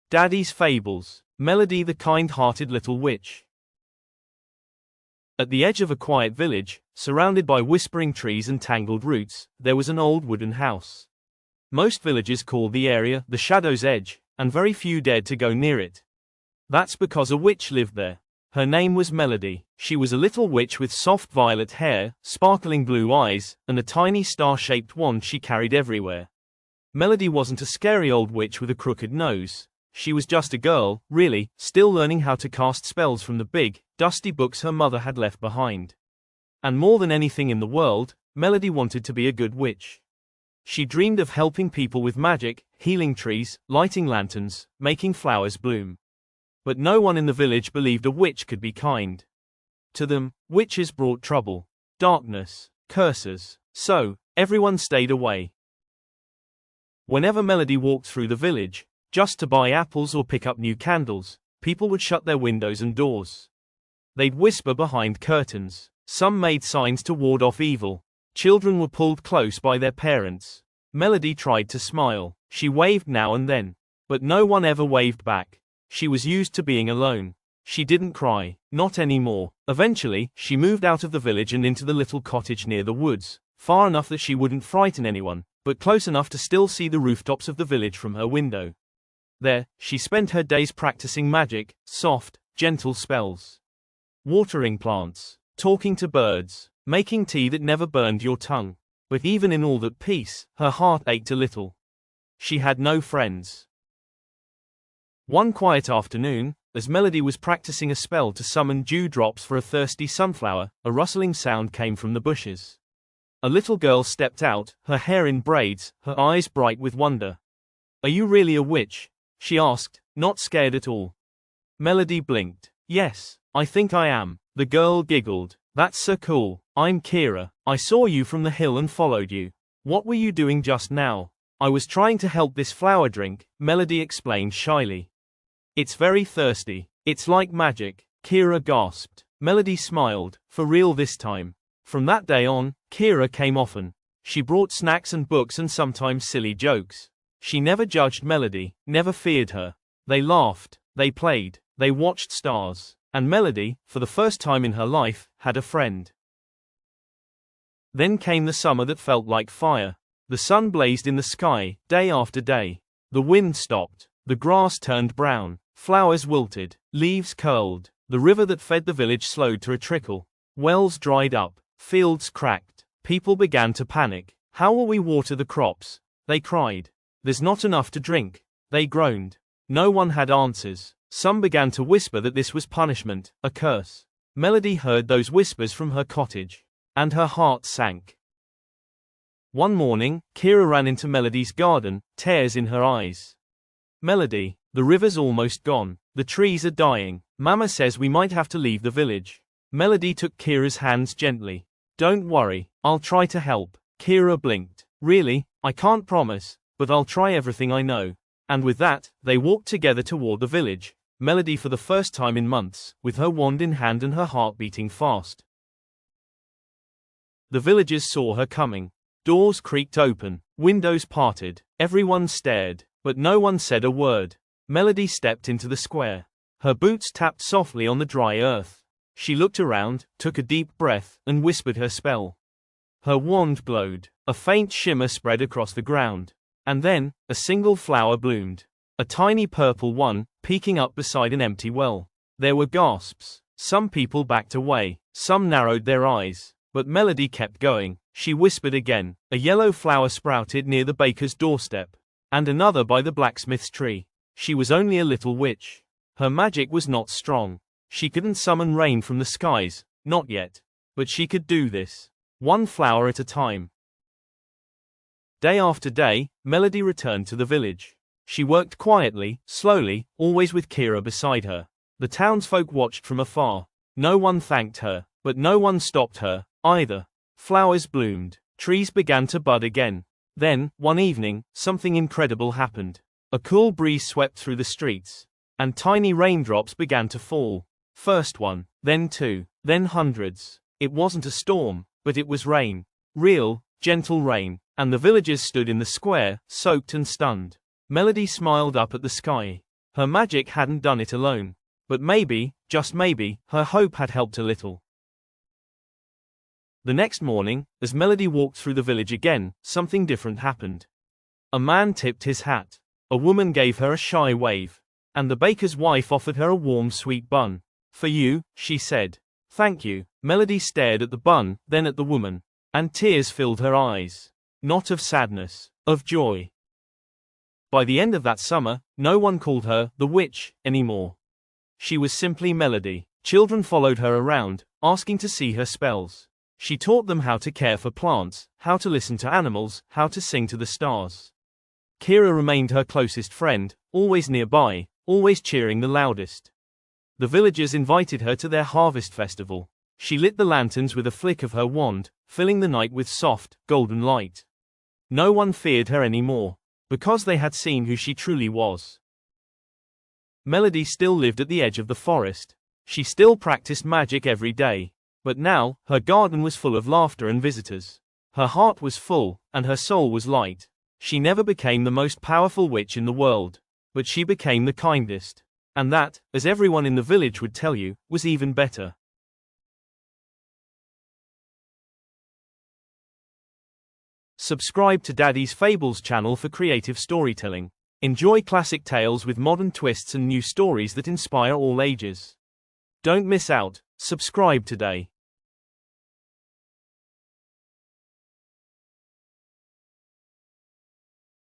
Daddy's Fables, Melody the kind-hearted little witch. At the edge of a quiet village, surrounded by whispering trees and tangled roots, there was an old wooden house. Most villagers called the area the Shadow's Edge, and very few dared to go near it. That's because a witch lived there. Her name was Melody. She was a little witch with soft violet hair, sparkling blue eyes, and a tiny star-shaped wand she carried everywhere. Melody wasn't a scary old witch with a crooked nose. She was just a girl, really, still learning how to cast spells from the big, dusty books her mother had left behind. And more than anything in the world, Melody wanted to be a good witch. She dreamed of helping people with magic, healing trees, lighting lanterns, making flowers bloom. But no one in the village believed a witch could be kind. To them, witches brought trouble, darkness, curses. So, everyone stayed away. Whenever Melody walked through the village, just to buy apples or pick up new candles, people would shut their windows and doors. They'd whisper behind curtains. Some made signs to ward off evil. Children were pulled close by their parents. Melody tried to smile. She waved now and then. But no one ever waved back. She was used to being alone. She didn't cry, not anymore. Eventually, she moved out of the village and into the little cottage near the woods, far enough that she wouldn't frighten anyone, but close enough to still see the rooftops of the village from her window. There, she spent her days practicing magic, soft, gentle spells. Watering plants, talking to birds, making tea that never burned your tongue. But even in all that peace, her heart ached a little. She had no friends. One quiet afternoon, as Melody was practicing a spell to summon dewdrops for a thirsty sunflower, a rustling sound came from the bushes. A little girl stepped out, her hair in braids, her eyes bright with wonder. "Are you really a witch?" she asked, not scared at all. Melody blinked. "Yes, I think I am." The girl giggled. "That's so cool. I'm Kira. I saw you from the hill and followed you. What were you doing just now?" "I was trying to help this flower drink," Melody explained shyly. "It's very thirsty. It's like magic," Kira gasped. Melody smiled, for real this time. From that day on, Kira came often. She brought snacks and books and sometimes silly jokes. She never judged Melody, never feared her. They laughed, they played, they watched stars. And Melody, for the first time in her life, had a friend. Then came the summer that felt like fire. The sun blazed in the sky, day after day. The wind stopped. The grass turned brown. Flowers wilted. Leaves curled. The river that fed the village slowed to a trickle. Wells dried up. Fields cracked. People began to panic. "How will we water the crops?" they cried. "There's not enough to drink," they groaned. No one had answers. Some began to whisper that this was punishment, a curse. Melody heard those whispers from her cottage. And her heart sank. One morning, Kira ran into Melody's garden, tears in her eyes. "Melody, the river's almost gone. The trees are dying. Mama says we might have to leave the village." Melody took Kira's hands gently. "Don't worry, I'll try to help." Kira blinked. "Really? I can't promise, but I'll try everything I know." And with that, they walked together toward the village. Melody for the first time in months, with her wand in hand and her heart beating fast. The villagers saw her coming. Doors creaked open, windows parted, everyone stared, but no one said a word. Melody stepped into the square. Her boots tapped softly on the dry earth. She looked around, took a deep breath, and whispered her spell. Her wand glowed. A faint shimmer spread across the ground. And then, a single flower bloomed. A tiny purple one, peeking up beside an empty well. There were gasps. Some people backed away. Some narrowed their eyes. But Melody kept going. She whispered again. A yellow flower sprouted near the baker's doorstep. And another by the blacksmith's tree. She was only a little witch. Her magic was not strong. She couldn't summon rain from the skies, not yet. But she could do this. One flower at a time. Day after day, Melody returned to the village. She worked quietly, slowly, always with Kira beside her. The townsfolk watched from afar. No one thanked her, but no one stopped her, either. Flowers bloomed. Trees began to bud again. Then, one evening, something incredible happened. A cool breeze swept through the streets. And tiny raindrops began to fall. First one, then two, then hundreds. It wasn't a storm, but it was rain. Real, gentle rain. And the villagers stood in the square, soaked and stunned. Melody smiled up at the sky. Her magic hadn't done it alone. But maybe, just maybe, her hope had helped a little. The next morning, as Melody walked through the village again, something different happened. A man tipped his hat. A woman gave her a shy wave. And the baker's wife offered her a warm sweet bun. "For you," she said. "Thank you." Melody stared at the bun, then at the woman. And tears filled her eyes. Not of sadness, of joy. By the end of that summer, no one called her the witch anymore. She was simply Melody. Children followed her around, asking to see her spells. She taught them how to care for plants, how to listen to animals, how to sing to the stars. Kira remained her closest friend, always nearby, always cheering the loudest. The villagers invited her to their harvest festival. She lit the lanterns with a flick of her wand, filling the night with soft, golden light. No one feared her anymore, because they had seen who she truly was. Melody still lived at the edge of the forest. She still practiced magic every day. But now, her garden was full of laughter and visitors. Her heart was full, and her soul was light. She never became the most powerful witch in the world. But she became the kindest. And that, as everyone in the village would tell you, was even better. Subscribe to Daddy's Fables channel for creative storytelling. Enjoy classic tales with modern twists and new stories that inspire all ages. Don't miss out. Subscribe today.